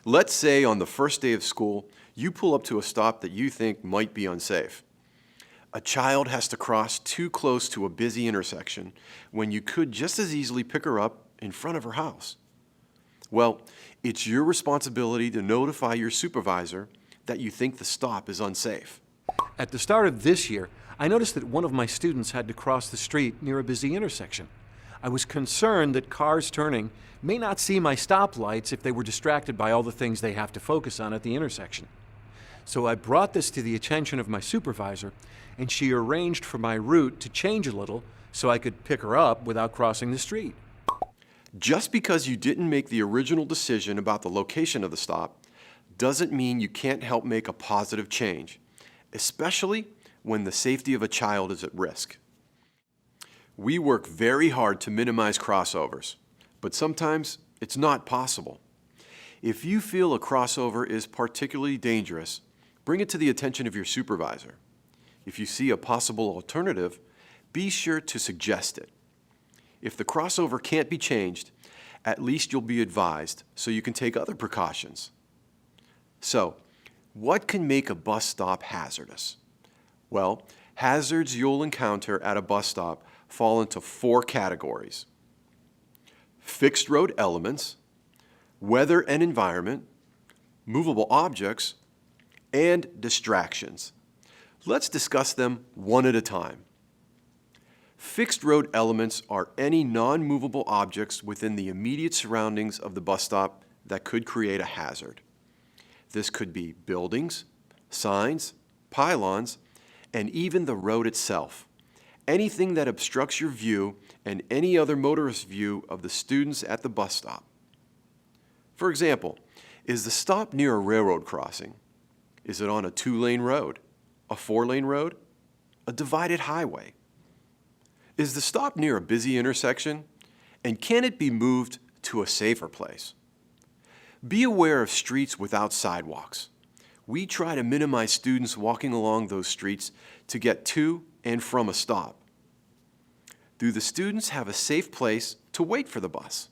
Let's say on the first day of school, you pull up to a stop that you think might be unsafe. A child has to cross too close to a busy intersection when you could just as easily pick her up in front of her house. Well, it's your responsibility to notify your supervisor that you think the stop is unsafe. At the start of this year, I noticed that one of my students had to cross the street near a busy intersection. I was concerned that cars turning may not see my stoplights if they were distracted by all the things they have to focus on at the intersection. So I brought this to the attention of my supervisor, and she arranged for my route to change a little so I could pick her up without crossing the street. Just because you didn't make the original decision about the location of the stop doesn't mean you can't help make a positive change, especially when the safety of a child is at risk. We work very hard to minimize crossovers, but sometimes it's not possible. If you feel a crossover is particularly dangerous, bring it to the attention of your supervisor. If you see a possible alternative, be sure to suggest it. If the crossover can't be changed, at least you'll be advised so you can take other precautions. So, what can make a bus stop hazardous? Well, hazards you'll encounter at a bus stop fall into 4 categories: fixed road elements, weather and environment, movable objects, and distractions. Let's discuss them one at a time. Fixed road elements are any non-movable objects within the immediate surroundings of the bus stop that could create a hazard. This could be buildings, signs, pylons, and even the road itself. Anything that obstructs your view and any other motorist's view of the students at the bus stop. For example, is the stop near a railroad crossing? Is it on a 2-lane road, a 4-lane road, a divided highway? Is the stop near a busy intersection? And can it be moved to a safer place? Be aware of streets without sidewalks. We try to minimize students walking along those streets to get to and from a stop. Do the students have a safe place to wait for the bus?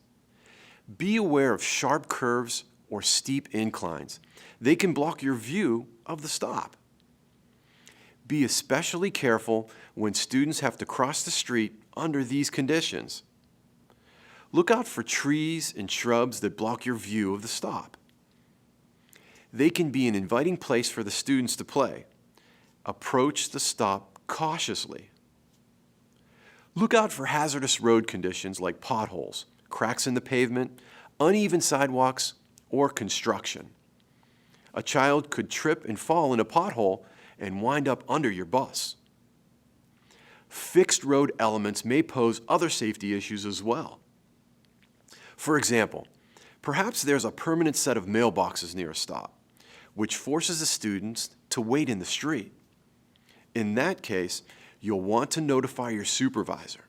Be aware of sharp curves or steep inclines. They can block your view of the stop. Be especially careful when students have to cross the street under these conditions. Look out for trees and shrubs that block your view of the stop. They can be an inviting place for the students to play. Approach the stop cautiously. Look out for hazardous road conditions like potholes, cracks in the pavement, uneven sidewalks, or construction. A child could trip and fall in a pothole and wind up under your bus. Fixed road elements may pose other safety issues as well. For example, perhaps there's a permanent set of mailboxes near a stop, which forces the students to wait in the street. In that case, you'll want to notify your supervisor.